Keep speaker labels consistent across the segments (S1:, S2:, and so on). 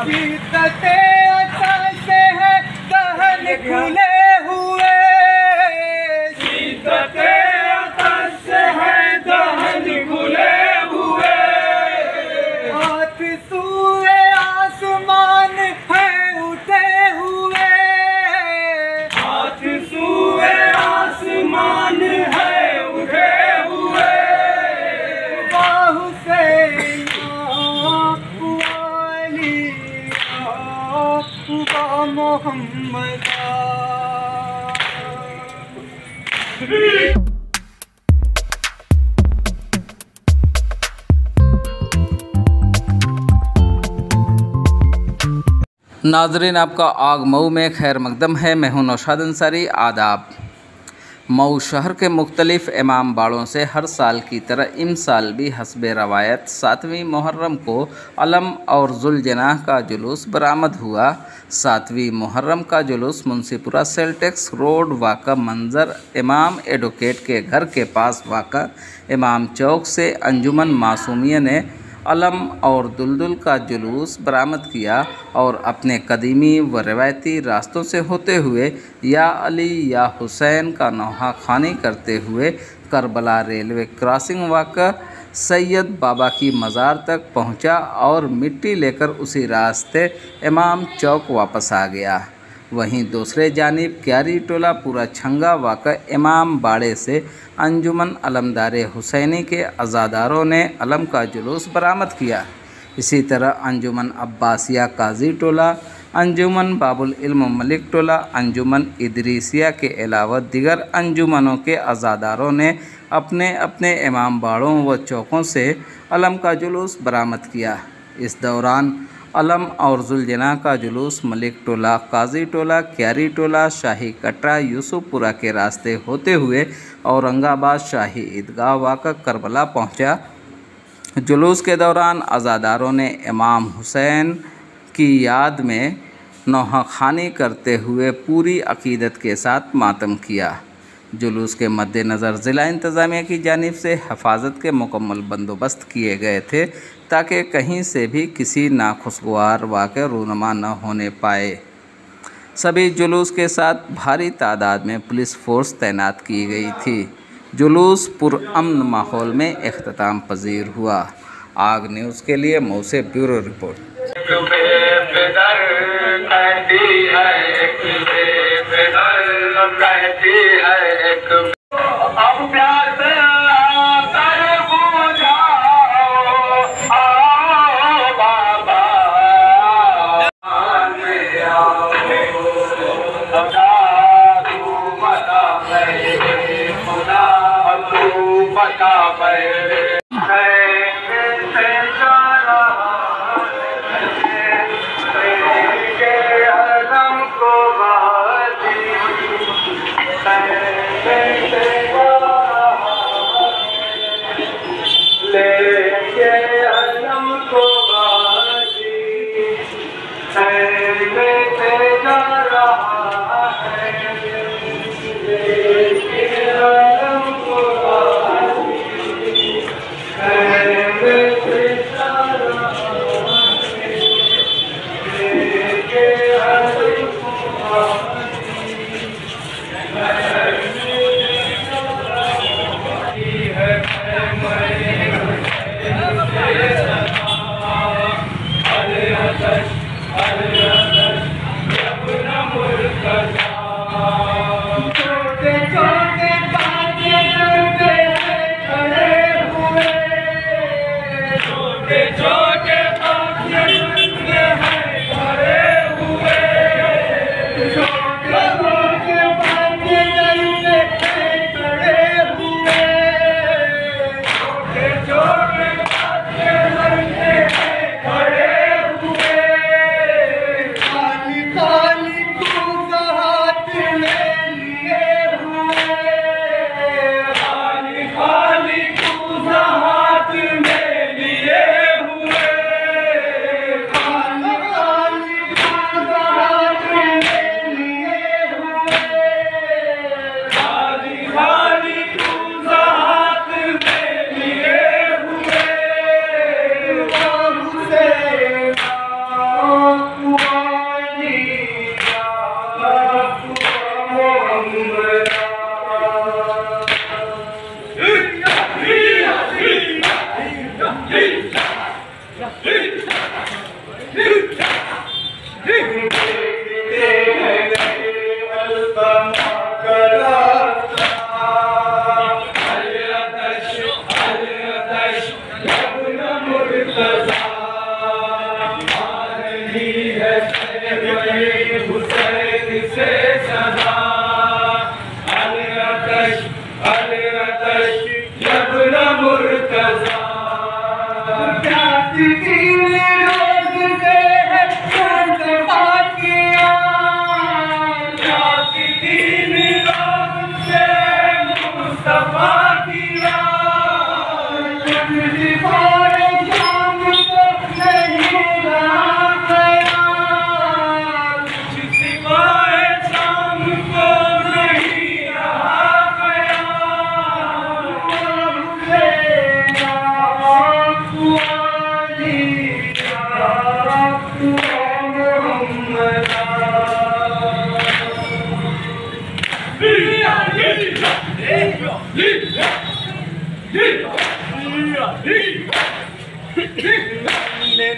S1: सीतते से है दहन खुले हुए, सीतते से है दहन खुले हुए, हाथ सूए आसमान है उठे हुए, हाथ सूए आसमान है उठे हुए, बाहु से मोहम्मद।
S2: नाजरीन, आपका आग मऊ में खैर मकदम है। मैं हूं नौशाद अंसारी। आदाब। मऊ शहर के मुख्तलिफ इमाम बाड़ों से हर साल की तरह इम साल भी हस्बे रवायत 7वीं मुहर्रम को अलम और जुलजनाह का जुलूस बरामद हुआ। 7वीं मुहर्रम का जुलूस मुंसीपुरा सेल्टेक्स रोड वाक़ा मंजर इमाम एडवोकेट के घर के पास वाक़ा इमाम चौक से अंजुमन मासूमिया ने अलम और दुलदुल का जुलूस बरामद किया और अपने कदीमी व रवायती रास्तों से होते हुए या अली या हुसैन का नौहा खानी करते हुए करबला रेलवे क्रॉसिंग वाक़ा सैयद बाबा की मज़ार तक पहुंचा और मिट्टी लेकर उसी रास्ते इमाम चौक वापस आ गया। वहीं दूसरे जानिब क्यारी टोला पूरा छंगा वाक़ा इमाम बाड़े से अंजुमन अलमदारे हुसैनी के अज़ादारों ने अलम का जुलूस बरामद किया। इसी तरह अंजुमन अब्बासिया काजी टोला, अंजुमन बाबुल इल्म मलिक टोला, अंजुमन इदरीसिया के अलावा दिगर अंजुमनों के अज़ादारों ने अपने अपने इमाम बाड़ों व चौकों से अलम का जुलूस बरामद किया। इस दौरान अलम और जुलजना का जुलूस मलिक टोला, काजी टोला, क्यारी टोला, शाही कटरा, यूसुफपुरा के रास्ते होते हुए औरंगाबाद शाही ईदगाह वाक़ा करबला पहुंचा। जुलूस के दौरान अज़ादारों ने इमाम हुसैन की याद में नौहा खानी करते हुए पूरी अक़ीदत के साथ मातम किया। जुलूस के मद्देनज़र ज़िला इंतज़ामिया की जानिब से हिफाजत के मुकम्मल बंदोबस्त किए गए थे ताकि कहीं से भी किसी नाखुशगवार वाक़या रूनुमा न होने पाए। सभी जुलूस के साथ भारी तादाद में पुलिस फ़ोर्स तैनात की गई थी। जुलूस पुरअमन माहौल में इख्तिताम पजीर हुआ। आग न्यूज़ के लिए मऊ से ब्यूरो रिपोर्ट।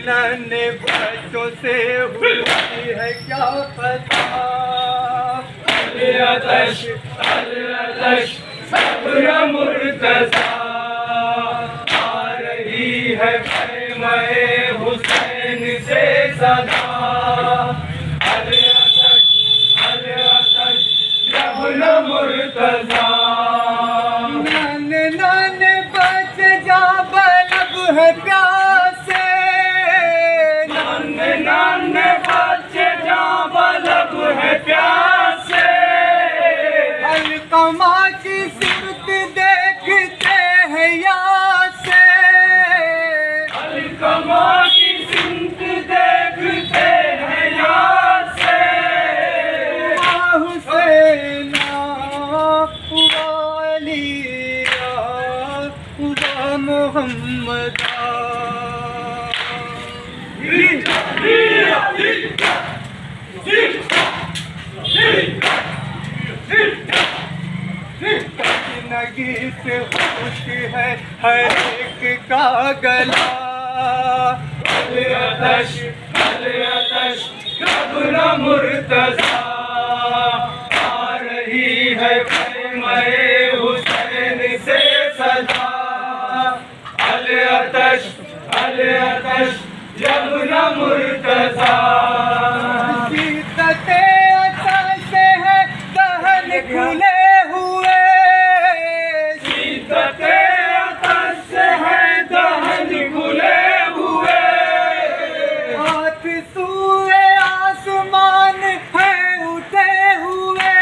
S1: नन्हे बच्चों से हुई है क्या पता, अल-अतश सब्र मुर्तज़ा, आ रही है ख़ैमे हुसैन से सदा, अल-अतश जबन मुर्तज़ा। नन्हे बच्चे जा बलब है प्यासे, नन्हे बच्चे जा बलब है प्यासे, अलकमा की सिमत देखते हैं यासे, अलकमा की सिमत देखते हैं यासे, हुसैन वालिया वा मोहम्मद। गीत खुश है हर एक का गला, अल-अतश सब्र मुर्तज़ा, आ रही है ख़ैमे हुसैन से सदा, अल-अतश जबन मुर्तज़ा। सीदते अतश है दहन खुले हुए, सीदते अतश है दहन खुले हुए, हाथ सूए आसमान है उठे हुए,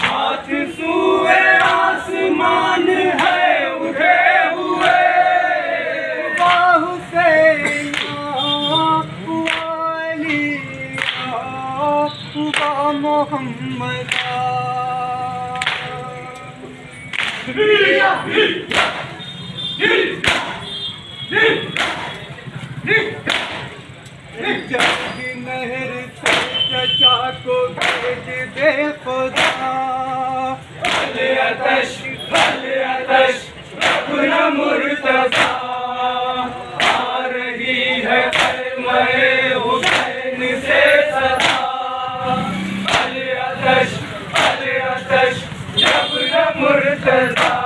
S1: हाथ सूए आसमान है उठे हुए, हुसैन वालिया मोहम्मद। नहर से चचा को भेज दे खुदा, अल-अतश जबन मुर्तज़ा, आ रही है ख़ैमे हुसैन से सदा, अल-अतश जबन मुर्तज़ा।